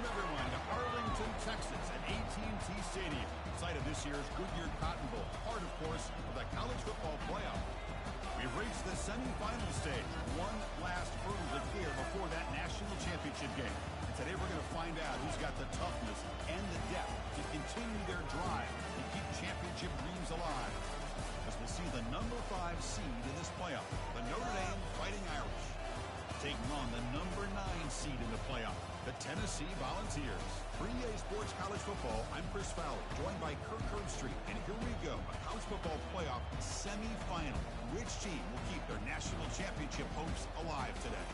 Welcome, everyone, to Arlington, Texas, at AT&T Stadium, site of this year's Goodyear Cotton Bowl, part, of course, of the college football playoff. We've reached the semifinal stage, one last hurdle to clear before that national championship game. And today we're going to find out who's got the toughness and the depth to continue their drive and keep championship dreams alive. As we'll see the number 5 seed in this playoff, the Notre Dame Fighting Irish, taking on the number 9 seed in the playoff, the Tennessee Volunteers. For EA Sports College Football, I'm Chris Fowler, joined by Kirk Herbstreit. And here we go, a college football playoff semifinal. Which team will keep their national championship hopes alive today?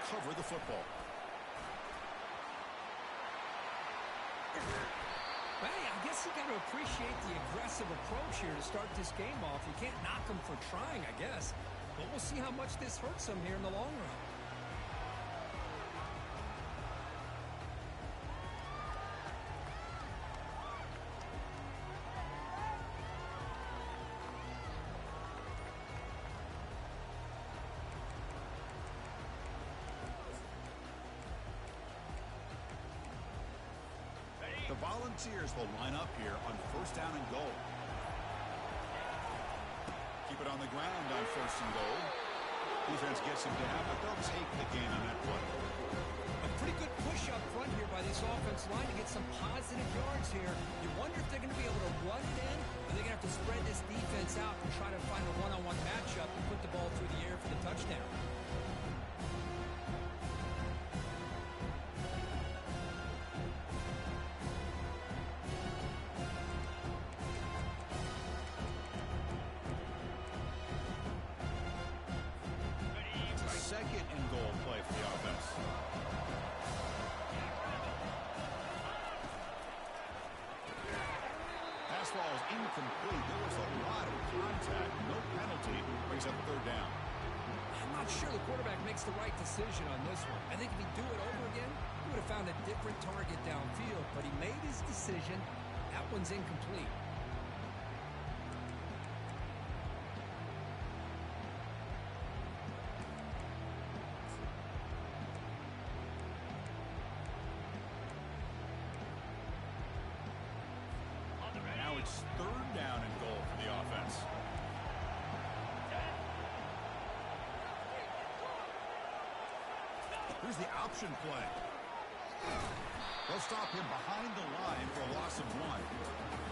Cover the football. Hey, I guess you got to appreciate the aggressive approach here to start this game off. You can't knock them for trying, I guess. But we'll see how much this hurts them here in the long run. The Volunteers will line up here on first down and goal. Keep it on the ground on first and goal. Defense gets him down, but they'll take the gain on that play. A pretty good push up front here by this offense line to get some positive yards here. You wonder if they're going to be able to run it in, or they're going to have to spread this defense out and try to find a one-on-one matchup and put the ball through the air for the touchdown. Second and goal play for the offense. Pass ball is incomplete. There was a lot of contact. No penalty. Brings up third down. I'm not sure the quarterback makes the right decision on this one. I think if he'd do it over again, he would have found a different target downfield. But he made his decision. That one's incomplete. Now it's third down and goal for the offense. Here's the option play. They'll stop him behind the line for a loss of 1.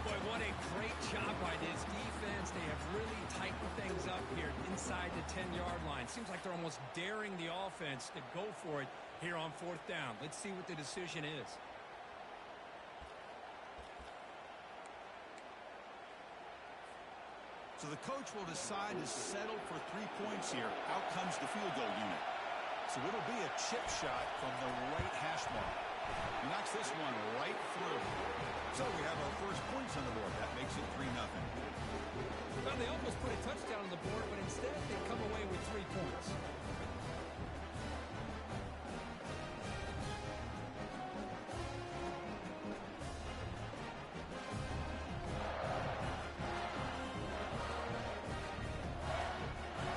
Boy, what a great job by this defense. They have really tightened things up here inside the 10-yard line. Seems like they're almost daring the offense to go for it here on fourth down. Let's see what the decision is. So the coach will decide to settle for 3 points here. Out comes the field goal unit. So it'll be a chip shot from the right hash mark. He knocks this one right through. So we have our first points on the board. That makes it 3-0. Well, they almost put a touchdown on the board, but instead they come away with 3 points.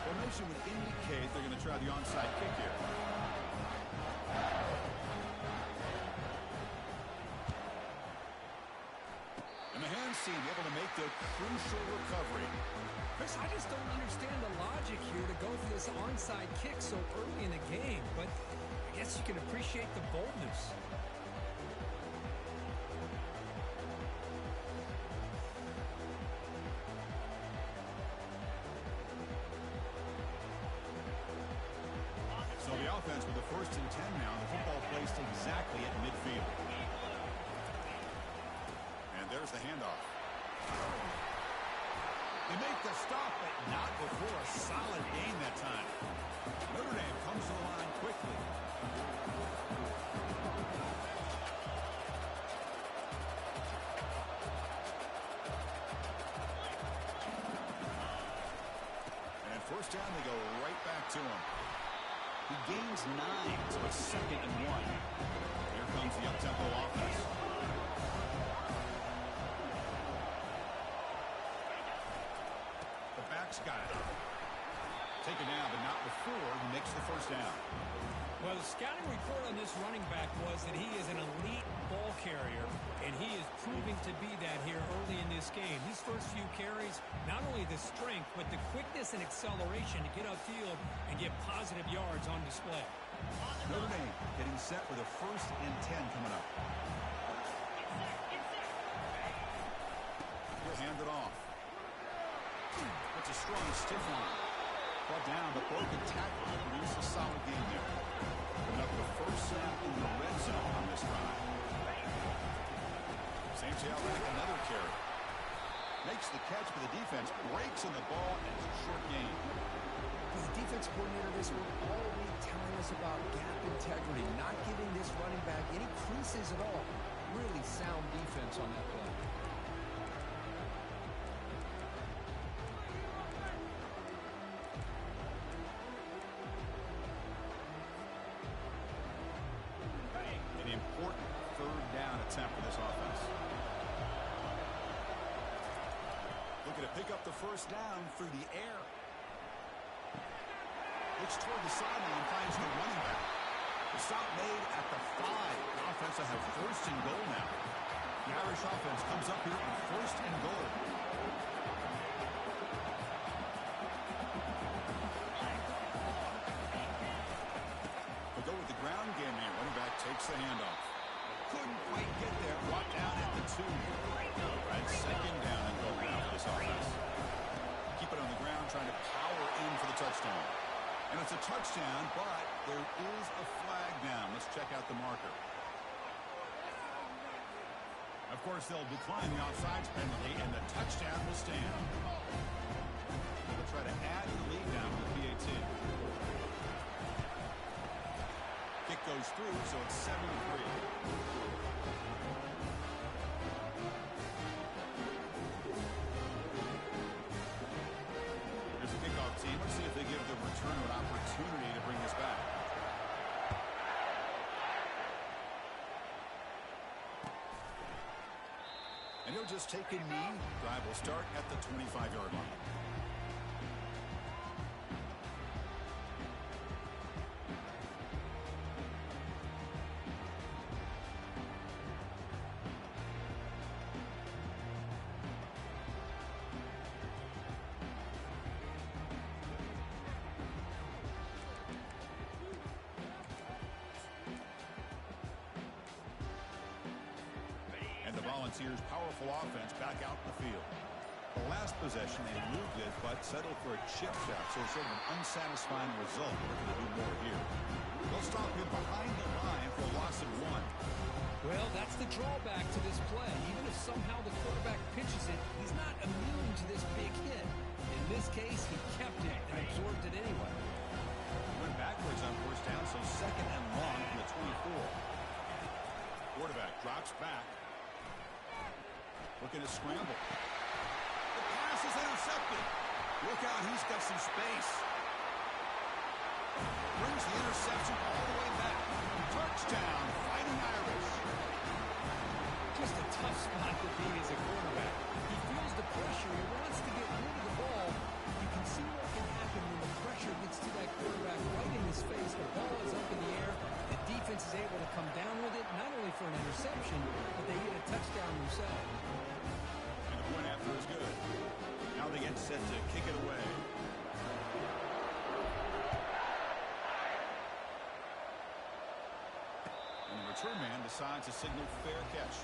Formation would indicate they're going to try the onside kick here. And the hands seem able to make the crucial recovery. Chris, I just don't understand the logic here to go for this onside kick so early in the game, but I guess you can appreciate the boldness. So the offense with the first and 10 now. The football placed exactly at midfield. And there's the handoff. They make the stop, but not before a solid gain that time. Notre first down, they go right back to him. He gains 9, so it's 2nd and 1. Here comes the up-tempo offense. The back's got it. Taken down, but not before he makes the first down. Well, the scouting report on this running back was that he is an elite ball carrier, and he is proving to be that here early in this game. These first few carries, not only the strength, but the quickness and acceleration to get upfield and get positive yards on display. Notre Dame getting set for the 1st and 10 coming up. He'll hand it off. That's a strong stiff arm. Brought down, but broken tackle to produce a solid game there. Coming up the first snap in the red zone on this drive. Same tailback, another carry. Makes the catch, but the defense breaks on the ball, and it's a short game. The defense coordinator this week all week telling us about gap integrity, not giving this running back any creases at all. Really sound defense on that play. An important 3rd down attempt for this offense. Looking to pick up the first down through the air. Looks toward the sideline, finds the running back. The stop made at the 5. The offense will have 1st and goal now. The Irish offense comes up here on 1st and goal. They'll go with the ground game here. Running back takes the handoff. Couldn't quite get there. Brought down at the 2. Right, 2nd down and goal now for this offense. Keep it on the ground, trying to power in for the touchdown. And it's a touchdown, but there is a flag down. Let's check out the marker. Of course, they'll decline the offsides penalty, and the touchdown will stand. They'll try to add the lead down with the PAT. Kick goes through, so it's 7-3. Team. Let's see if they give the returner an opportunity to bring this back. And he'll just take a knee. Drive will start at the 25-yard line. Volunteers' powerful offense back out in the field. The last possession, they moved it, but settled for a chip shot, so sort of an unsatisfying result. We're going to do more here. They'll stop him behind the line for a loss of 1. Well, that's the drawback to this play. Even if somehow the quarterback pitches it, he's not immune to this big hit. In this case, he kept it and absorbed it anyway. He went backwards on 1st down, so 2nd and long from the 24. Quarterback drops back. Looking to scramble. The pass is intercepted. Look out, he's got some space. Brings the interception all the way back. Touchdown, Fighting Irish. Just a tough spot to be as a quarterback. He feels the pressure. He wants to get rid of the ball. You can see what can happen when the pressure gets to that quarterback right in his face. The ball is up in the air. The defense is able to come down with it, not only for an interception, but they get a touchdown themselves. And the point after is good. Now they get set to kick it away. And the return man decides to signal fair catch.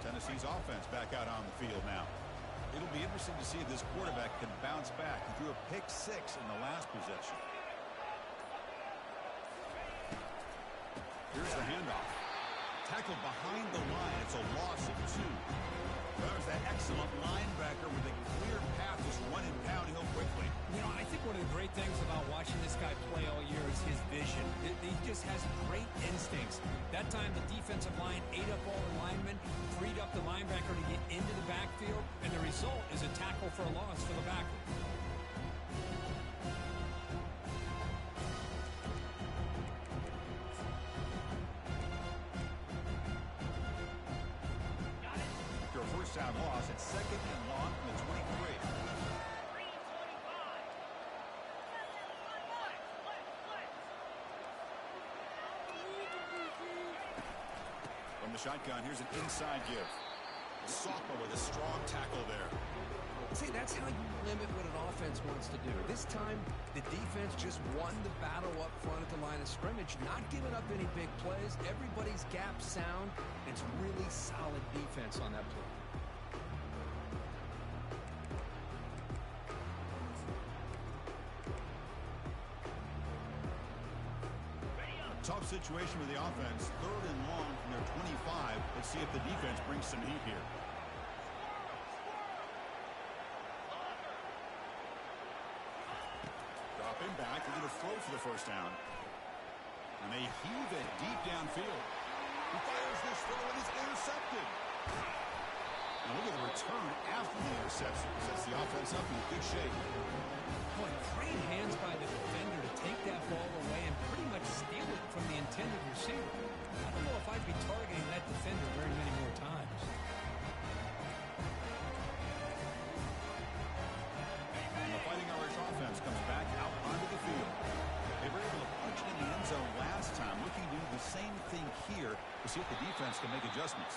Tennessee's offense back out on the field now. It'll be interesting to see if this quarterback can bounce back. He threw a pick 6 in the last possession. Here's the handoff. Tackled behind the line. It's a loss of 2. There's that excellent linebacker with a clear path, just running downhill quickly. You know, I think one of the great things about watching this guy play all year is his vision. He just has great instincts. That time the defensive line ate up all the linemen, freed up the linebacker to get into the backfield, and the result is a tackle for a loss for the backer. First down loss at 2nd and long from the 23. From the shotgun, here's an inside give. Sophomore with a strong tackle there. See, that's how you limit what an offense wants to do. This time, the defense just won the battle up front at the line of scrimmage, not giving up any big plays. Everybody's gap sound. It's really solid defense on that play. Tough situation with the offense. 3rd and long from their 25. Let's see if the defense brings some heat here. Dropping back. They're going to throw for the first down. And they heave it deep downfield. He fires this throw and it's intercepted. Now look at the return after the interception. Sets the offense up in good shape. Boy, great hands by the defender to take that ball away and pretty much steal it from the intended receiver. I don't know if I'd be targeting that defender very many more times. And the Fighting Irish offense comes back out onto the field. They were able to punch it in the end zone last time, looking to do the same thing here to see if the defense can make adjustments.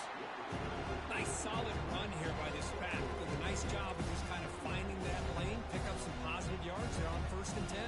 Nice solid run here by this back. Did a nice job of just kind of finding that lane, pick up some positive yards there on 1st and 10.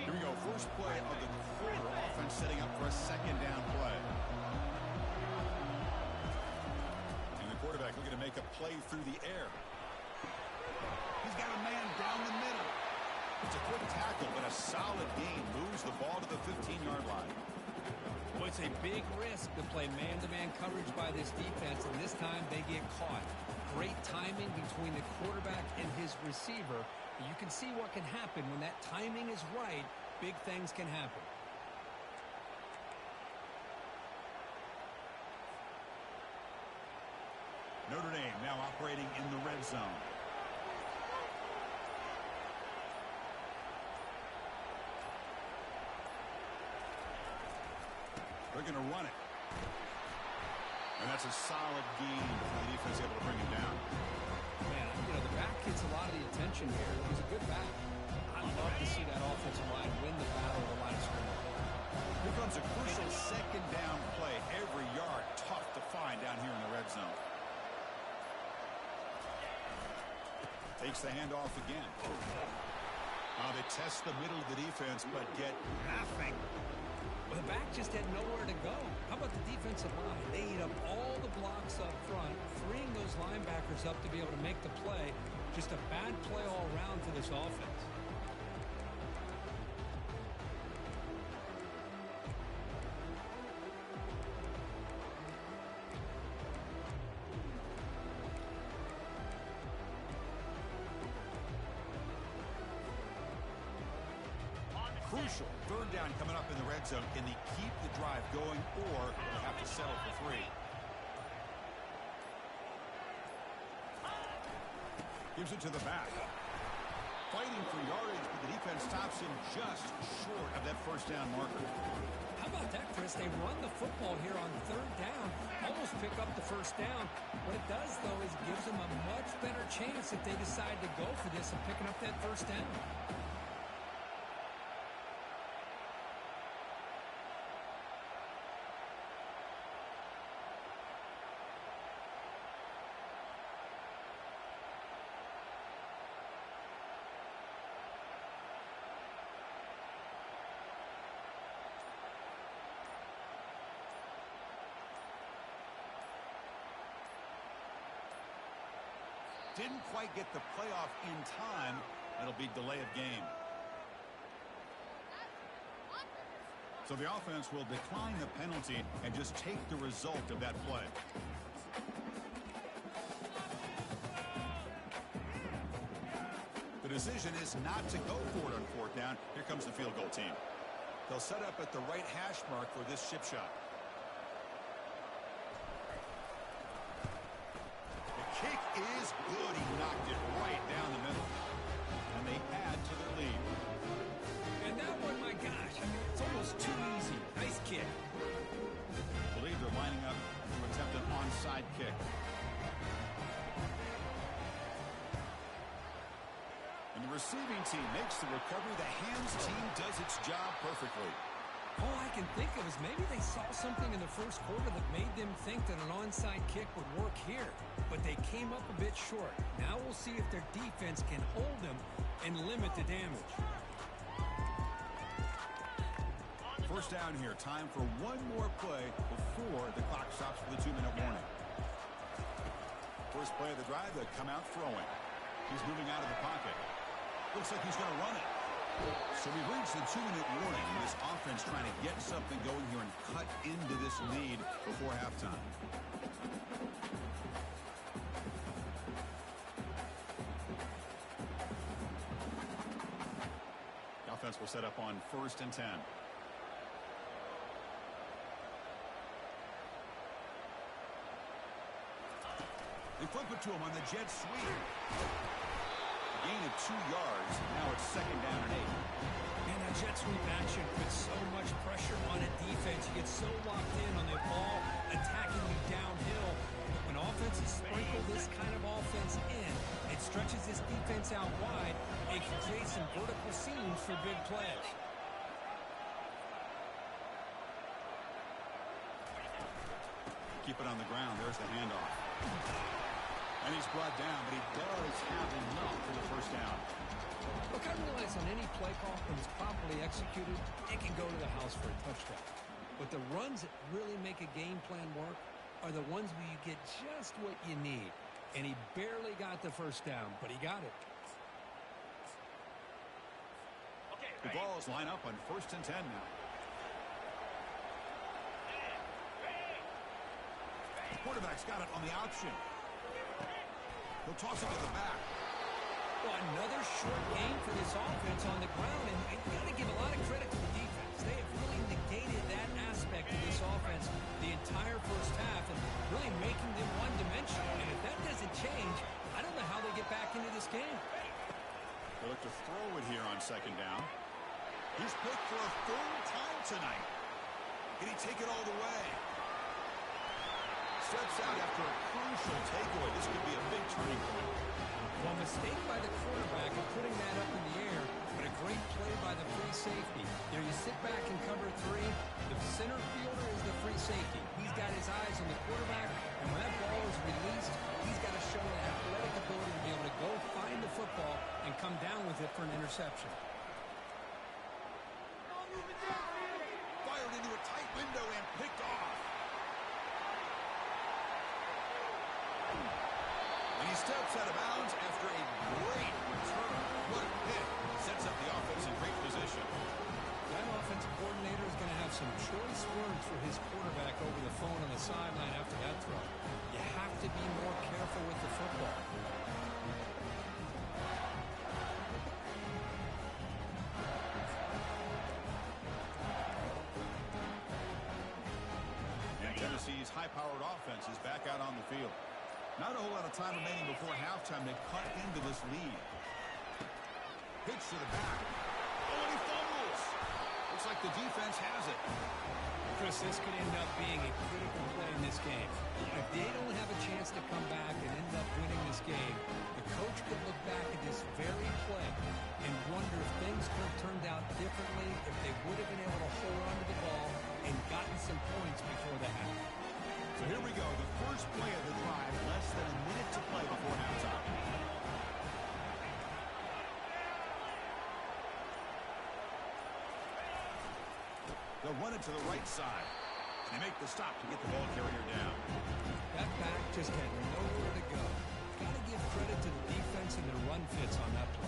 Here we go. First play of the quarter. Offense setting up for a 2nd down play. And the quarterback looking to make a play through the air. He's got a man down the middle. It's a quick tackle, but a solid gain. Moves the ball to the 15-yard line. Well, it's a big risk to play man-to-man coverage by this defense, and this time they get caught. Great timing between the quarterback and his receiver. You can see what can happen when that timing is right. Big things can happen. Notre Dame now operating in the red zone. They're going to run it. And that's a solid gain for the defense able to bring him down. Man, you know, the back gets a lot of the attention here. He's a good back. I'd love to see that offensive line win the battle of the line of scrimmage. Here comes a crucial 2nd down play. Every yard tough to find down here in the red zone. Takes the handoff again. They test the middle of the defense, but get nothing. Well, the back just had nowhere to go. How about the defensive line? They eat up all the blocks up front, freeing those linebackers up to be able to make the play. Just a bad play all around for this offense. Crucial 3rd down coming up in the red zone. Can they keep the drive going, or they have to settle for 3? Gives it to the back. Fighting for yardage, but the defense stops him just short of that 1st down marker. How about that, Chris? They run the football here on 3rd down, almost pick up the 1st down. What it does, though, is it gives them a much better chance if they decide to go for this and picking up that 1st down. didn't quite get the playoff in time. It'll be delay of game. So the offense will decline the penalty and just take the result of that play. The decision is not to go for it on fourth down. Here comes the field goal team. They'll set up at the right hash mark for this chip shot. The kick is good. He knocked it right down the middle. And they add to their lead. And that one, my gosh, I mean, it's almost too easy. Nice kick. I believe they're lining up to attempt an onside kick. And the receiving team makes the recovery. The hands team does its job perfectly. All I can think of is maybe they saw something in the first quarter that made them think that an onside kick would work here. But they came up a bit short. Now we'll see if their defense can hold them and limit the damage. First down here. Time for one more play before the clock stops for the 2-minute warning. First play of the drive, they come out throwing. He's moving out of the pocket. Looks like he's going to run it. So we've reached the 2-minute warning. This offense trying to get something going here and cut into this lead before halftime. The offense will set up on 1st and 10. They flip it to him on the jet sweep. Gain of 2 yards. Now it's 2nd down and 8. And that jet sweep action puts so much pressure on a defense. You get so locked in on the ball attacking you downhill. When offenses sprinkle this kind of offense in, it stretches this defense out wide and can create some vertical seams for big plays. Keep it on the ground. There's the handoff. And he's brought down, but he does have enough for the first down. Look, I realize on any play call, when it's properly executed, it can go to the house for a touchdown. But the runs that really make a game plan work are the ones where you get just what you need. And he barely got the first down, but he got it. The Vols line up on 1st and 10 now. The quarterback's got it on the option. He'll toss it to the back. Well, another short game for this offense on the ground, and you got to give a lot of credit to the defense. They have really negated that aspect of this offense the entire first half and really making them one-dimensional. And if that doesn't change, I don't know how they get back into this game. They look to throw it here on 2nd down. He's picked for a 3rd time tonight. Can he take it all the way? Steps out after a crucial takeaway. This could be a big turning point. Well, mistake by the quarterback of putting that up in the air, but a great play by the free safety. There you sit back and cover 3. The center fielder is the free safety. He's got his eyes on the quarterback, and when that ball is released, he's got to show an athletic ability to be able to go find the football and come down with it for an interception. Fired into a tight window and picked off. And he steps out of bounds after a great return. What a pick. Sets up the offense in great position. That offensive coordinator is going to have some choice words for his quarterback over the phone on the sideline after that throw. You have to be more careful with the football. And Tennessee's high-powered offense is back out on the field. Not a whole lot of time remaining before halftime to cut into this lead. Pitch to the back. Oh, and he fumbles. Looks like the defense has it. Chris, this could end up being a critical play in this game. If they don't have a chance to come back and end up winning this game, the coach could look back at this very play and wonder if things could have turned out differently, if they would have been able to hold on to the ball and gotten some points before the half. So here we go, the first play of the drive, less than a minute to play before halftime. They'll run it to the right side. They make the stop to get the ball carrier down. That back just had nowhere to go. Got to give give credit to the defense and their run fits on that play.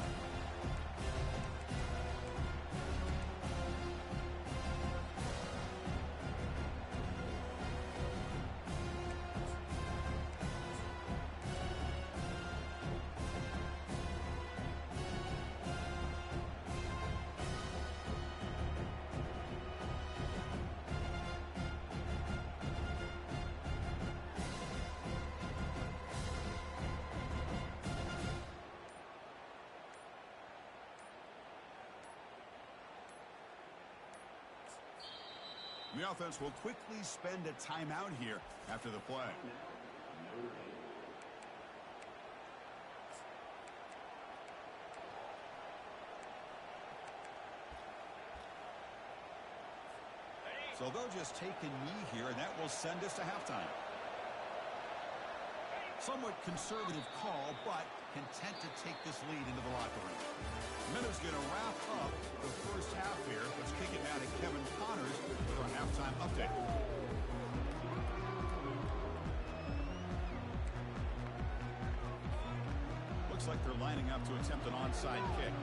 The offense will quickly spend a timeout here after the play. So they'll just take a knee here, and that will send us to halftime. Somewhat conservative call, but content to take this lead into the locker room. Minutes going to wrap up the first half here. Let's kick it now to Kevin Connors with our halftime update. Looks like they're lining up to attempt an onside kick.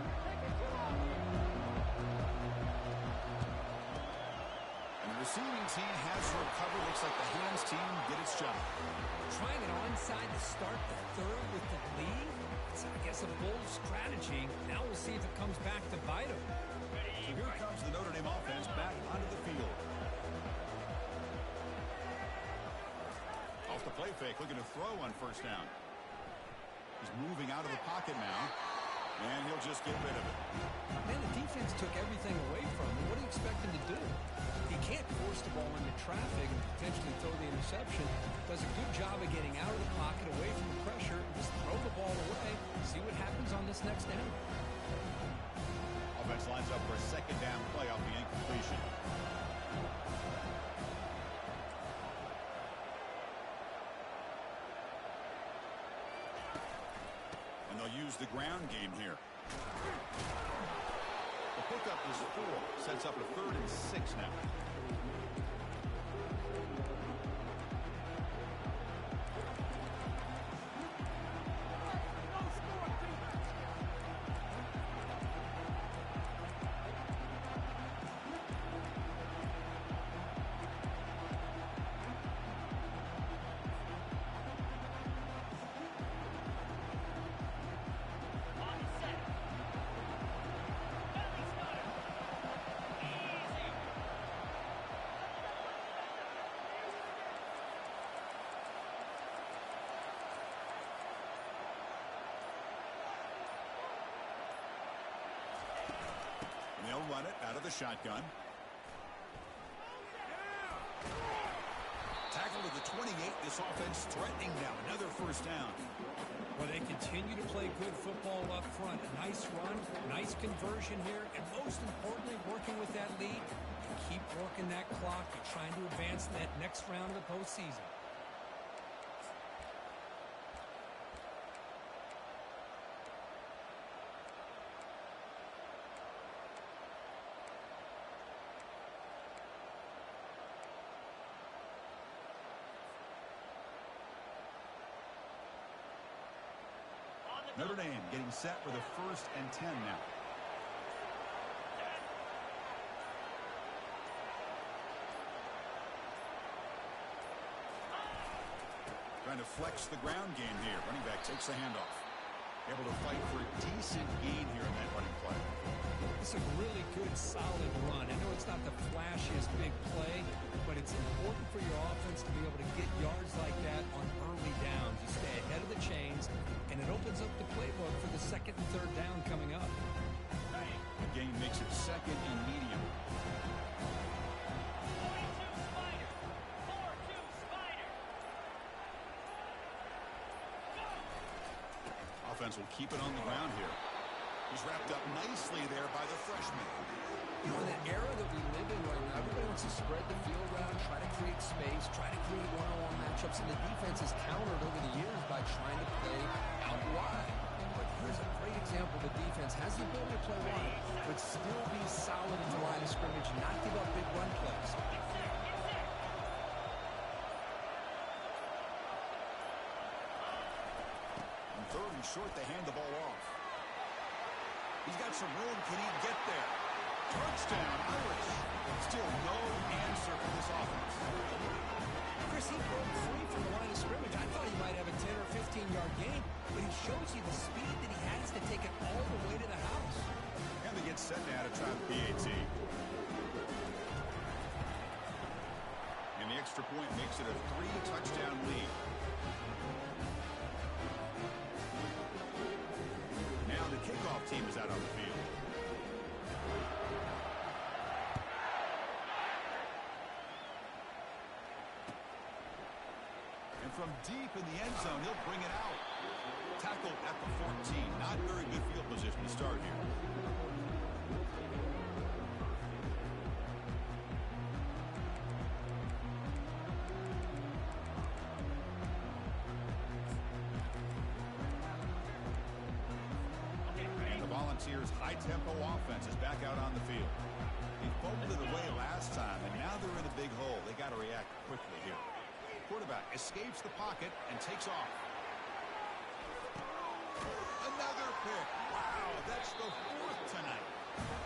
And the receiving team has recovered. Looks like the hands team did its job. Trying an onside to start the third with the lead? It's, I guess, a bold strategy. Now we'll see if it comes back to bite them. So here comes the Notre Dame offense back onto the field. Off the play fake, looking to throw on first down. He's moving out of the pocket now, and he'll just get rid of it. Man, the defense took everything away from him. What do you expect him to do? He can't force the ball into traffic and potentially throw the interception. Does a good job of getting out of the pocket, away from the pressure, and just throw the ball away. See what happens on this next down. Offense lines up for a second down play off the incompletion. And they'll use the ground game here. The pickup is 4. Sets up a 3rd and 6 now. They'll run it out of the shotgun. Tackle to the 28. This offense threatening now. Another first down. Well, they continue to play good football up front. A nice run, nice conversion here, and most importantly, working with that lead. Keep working that clock. You're trying to advance in that next round of the postseason. Notre Dame getting set for the 1st and 10 now. Trying to flex the ground game here. Running back takes the handoff. Able to fight for a decent gain here in that running play. It's a really good, solid run. I know it's not the flashiest big play, but it's important for your offense to be able to get yards like that on early downs. You stay ahead of the chains, and it opens up the playbook for the 2nd and 3rd down coming up. The gain makes it 2nd and medium. Offense will keep it on the ground here. He's wrapped up nicely there by the freshman. You know, in the era that we live in right now, everybody wants to spread the field around, try to create space, try to create one-on-one matchups, and the defense has countered over the years by trying to play out wide. But here's a great example. The defense has the ability to play wide, but still be solid in the line of scrimmage, not give up big run plays. And 3rd too short to hand the ball off. He's got some room. Can he get there? Touchdown, Irish. Still no answer for this offense. Chris, he broke free from the line of scrimmage. I thought he might have a 10 or 15-yard gain, but he shows you the speed that he has to take it all the way to the house. And they get set now to try the PAT. And the extra point makes it a 3-touchdown lead. Now the kickoff team is out on the field. And from deep in the end zone, he'll bring it out. Tackled at the 14. Not very good field position to start here. And the Volunteers' high-tempo offense is back out on the field. He fumbled it away last time, and now they're in a big hole. They got to react quickly here. Quarterback escapes the pocket and takes off. Another pick. Wow, that's the 4th tonight.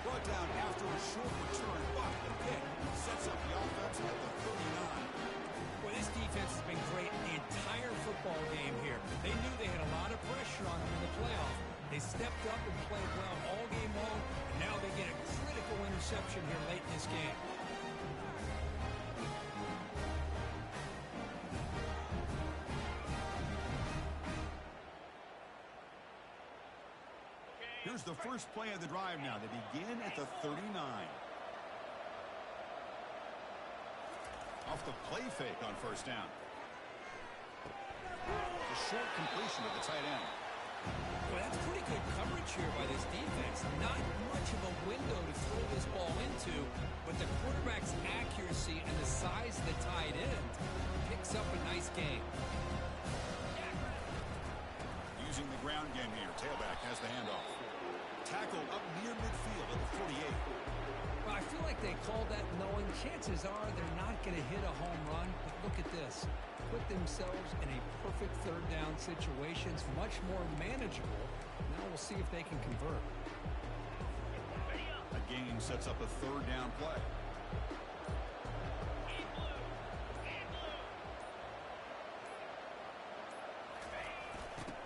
Brought down after a short return, but the pick sets up the offense at the 39. Well, this defense has been great the entire football game here. They knew they had a lot of pressure on them in the playoff. They stepped up and played well all game long, and now they get a critical interception here late in this game. Here's the first play of the drive now. They begin at the 39. Off the play fake on first down. A short completion to the tight end. Well, that's pretty good coverage here by this defense. Not much of a window to throw this ball into, but the quarterback's accuracy and the size of the tight end picks up a nice game. Using the ground game here. Tailback has the handoff. Tackled up near midfield at the 48. Well, I feel like they called that knowing chances are they're not going to hit a home run. But look at this. Put themselves in a perfect third down situation. It's much more manageable. Now we'll see if they can convert. A gain sets up a third down play.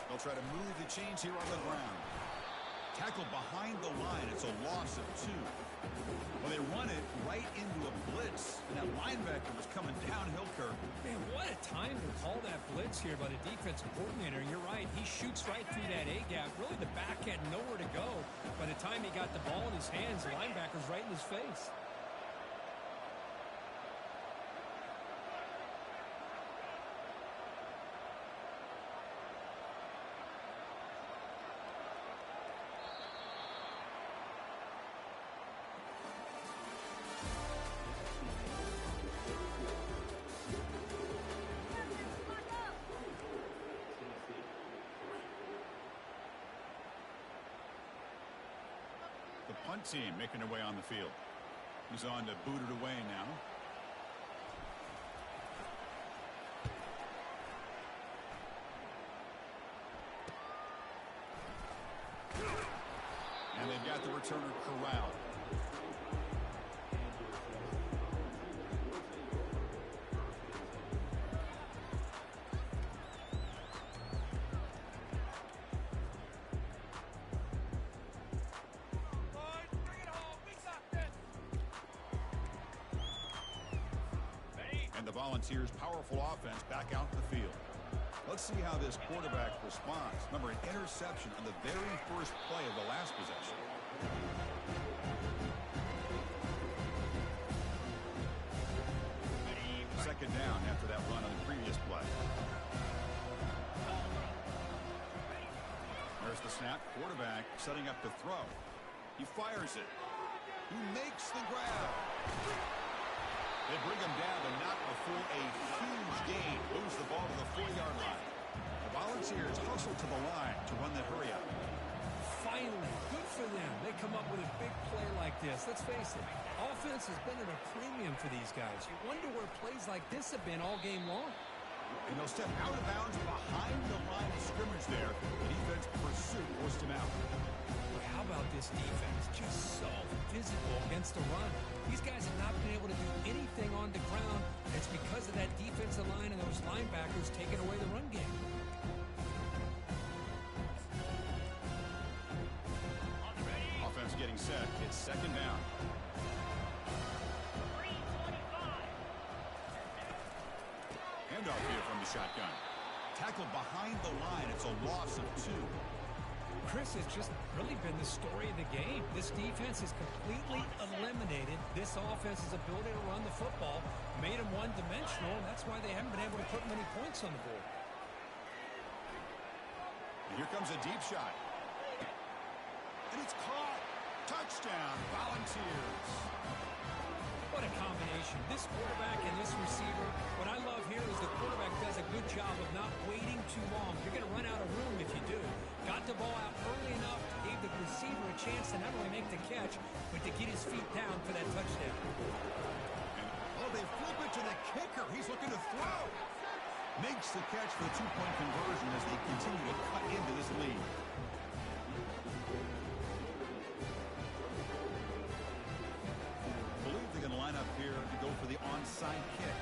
They'll try to move the chains here on the ground. Tackled behind the line. It's a loss of 2. Well, they run it right into a blitz. And that linebacker was coming downhill, Kirk. Man, what a time to call that blitz here by the defensive coordinator. You're right. He shoots right through that A-gap. Really, the back had nowhere to go. By the time he got the ball in his hands, the linebacker's right in his face. Punt team making their way on the field. He's on to boot it away now. And they've got the returner corralled. Volunteers' powerful offense back out in the field. Let's see how this quarterback responds. Remember, an interception on the very first play of the last possession. Second down after that run on the previous play. There's the snap. Quarterback setting up to throw. He fires it. He makes the grab. They bring him down, but not before a huge gain. Moves the ball to the 4-yard line. The Volunteers hustle to the line to run the hurry up. Finally, good for them. They come up with a big play like this. Let's face it, offense has been at a premium for these guys. You wonder where plays like this have been all game long. And he'll step out of bounds behind the line of scrimmage there. The defense pursuit forced him out. How about this defense? Just so physical against the run. These guys have not been able to do anything on the ground. It's because of that defensive line and those linebackers taking away the run game. Offense getting set. It's second down. Handoff here from the shotgun. Tackled behind the line. It's a loss of 2. Chris, has just really been the story of the game. This defense has completely eliminated this offense's ability to run the football, made them one-dimensional, and that's why they haven't been able to put many points on the board. And here comes a deep shot. And it's caught. Touchdown, Volunteers. What a combination. This quarterback and this receiver, what I love here is the quarterback does a good job of not waiting too long. You're going to run out of room if you do. Got the ball out early enough, gave the receiver a chance to not only make the catch, but to get his feet down for that touchdown. And, they flip it to the kicker. He's looking to throw. Makes the catch for the 2-point conversion as they continue to cut into this lead. Line up here to go for the onside kick.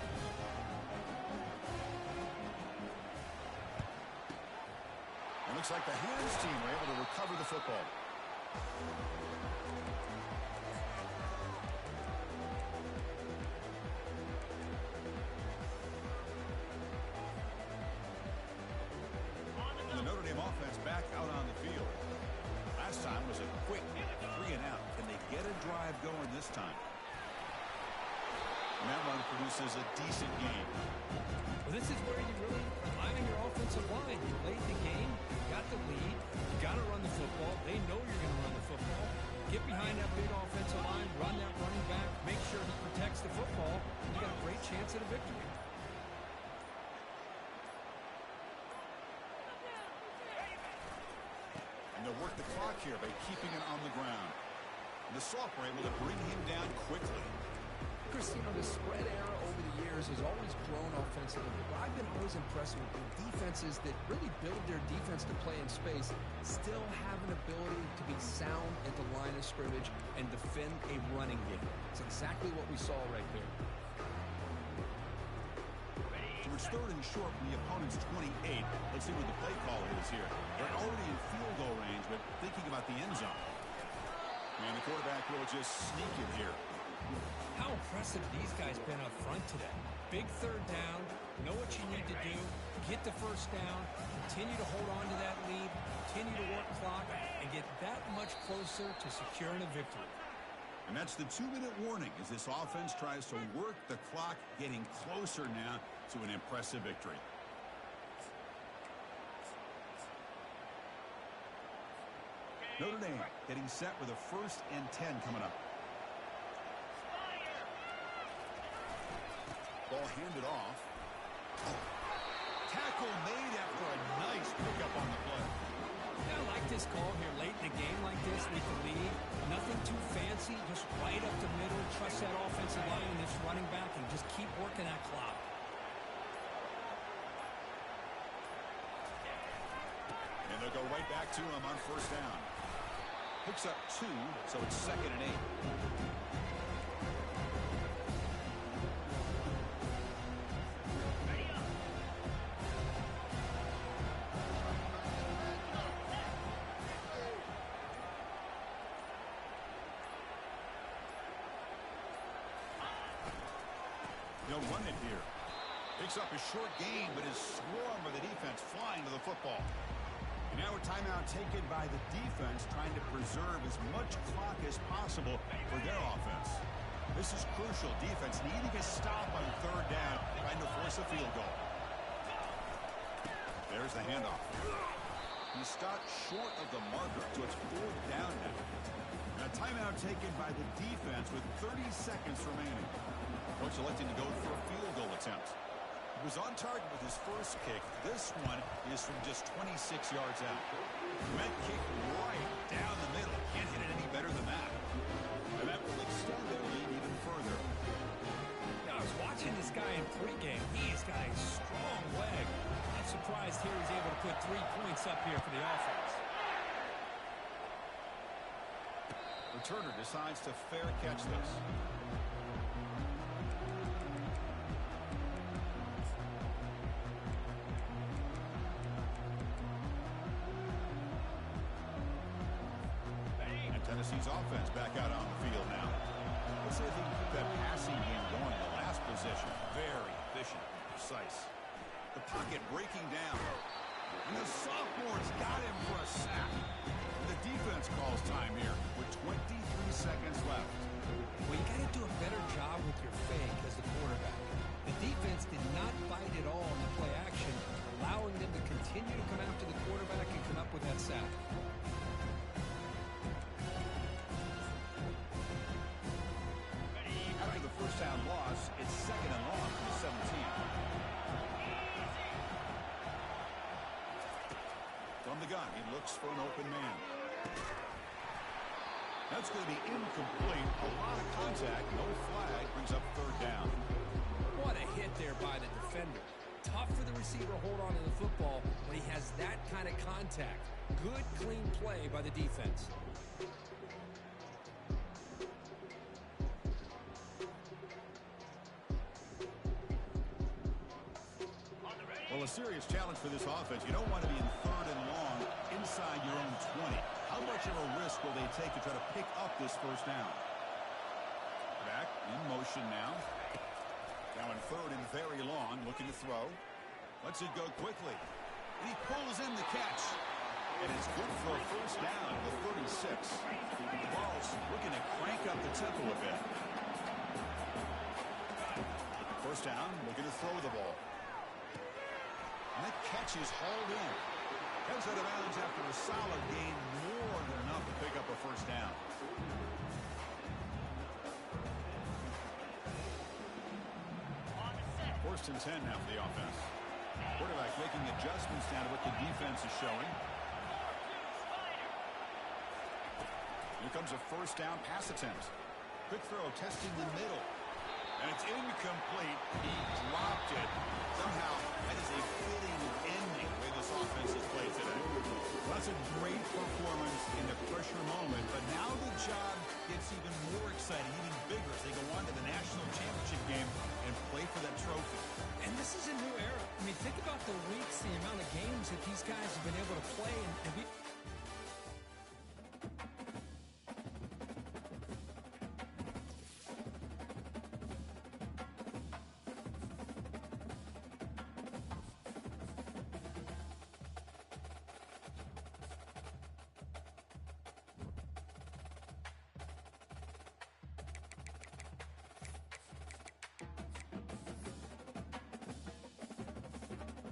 It looks like the hands team were able to recover the football. And the Notre Dame offense back out on the field. Last time was a quick 3-and-out. Can they get a drive going this time? And that run produces a decent game. Well, this is where you really rely on your offensive line. You late the game, you got the lead, you got to run the football. They know you're going to run the football. Get behind that big offensive line, run that running back, make sure he protects the football, and you got a great chance at a victory. And they'll work the clock here by keeping it on the ground. And the Soft were able to bring him down quickly. Chris, the spread era over the years has always grown offensively, but I've been always impressed with the defenses that really build their defense to play in space, still have an ability to be sound at the line of scrimmage and defend a running game. It's exactly what we saw right there. So it's third and short from the opponent's 28. Let's see what the play call is here. They're already in field goal range, but thinking about the end zone. And the quarterback will just sneak it here. How impressive these guys been up front today. Big third down, know what you need to do, get the first down, continue to hold on to that lead, continue to work clock, and get that much closer to securing a victory. And that's the 2-minute warning as this offense tries to work the clock, getting closer now to an impressive victory. Notre Dame getting set with a 1st and 10 coming up. Ball handed off. Tackle made after a nice pickup on the play. Yeah, I like this call here late in the game like this with the lead. Nothing too fancy, just right up the middle. Trust that offensive line and this running back and just keep working that clock. And they'll go right back to him on 1st down. Picks up 2, so it's 2nd and 8. They'll run it here. Picks up a short gain, but is swarmed by the defense flying to the football. And now a timeout taken by the defense, trying to preserve as much clock as possible for their offense. This is crucial. Defense needing a stop on 3rd down, trying to force a field goal. There's the handoff. He stopped short of the marker, so it's 4th down now. And a timeout taken by the defense with 30 seconds remaining. Coach electing to go for a field goal attempt. He was on target with his first kick. This one is from just 26 yards out. Met kick right down the middle. Can't hit it any better than that. And that will extend their lead even further. Now, I was watching this guy Ryan pregame. He's got a strong leg. I'm surprised here he's able to put 3 points up here for the offense. Returner decides to fair catch this. And Tennessee's offense back out on the field now. Let's see if they can keep that passing game going. The last possession, very efficient and precise. The pocket breaking down. And the sophomore's got him for a sack. The defense calls time here with 23 seconds left. Well, you got to do a better job with your fake as the quarterback. The defense did not bite at all in the play action, allowing them to continue to come after the quarterback and come up with that sack. After the first down loss, it's 2nd and long from the 17. From the gun, he looks for an open man. That's going to be incomplete. A lot of contact, no flag, brings up 3rd down. What a hit there by the defender. Tough for the receiver to hold on to the football when he has that kind of contact. Good, clean play by the defense. Well, a serious challenge for this offense. You don't want to be in 3rd and long inside your own 20. How much of a risk will they take to try to pick up this first down? Back in motion now. Now in 3rd and very long, looking to throw. Lets it go quickly. And he pulls in the catch. And it's good for a first down with 36. The ball's looking to crank up the tempo a bit. First down, looking to throw the ball. And that catch is hauled in. Heads out of bounds after a solid gain, more than enough to pick up a first down. First and 10 now for the offense. Quarterback making adjustments down to what the defense is showing. Here comes a first down pass attempt. Quick throw testing the middle. And it's incomplete. He dropped it. Somehow, that is a fitting ending the way this offense has played today. Well, that's a great performance in the pressure moment, but now the job gets even more exciting, even bigger as they go on to the national championship game and play for that trophy. And this is a new era. I mean, think about the weeks, the amount of games that these guys have been able to play and be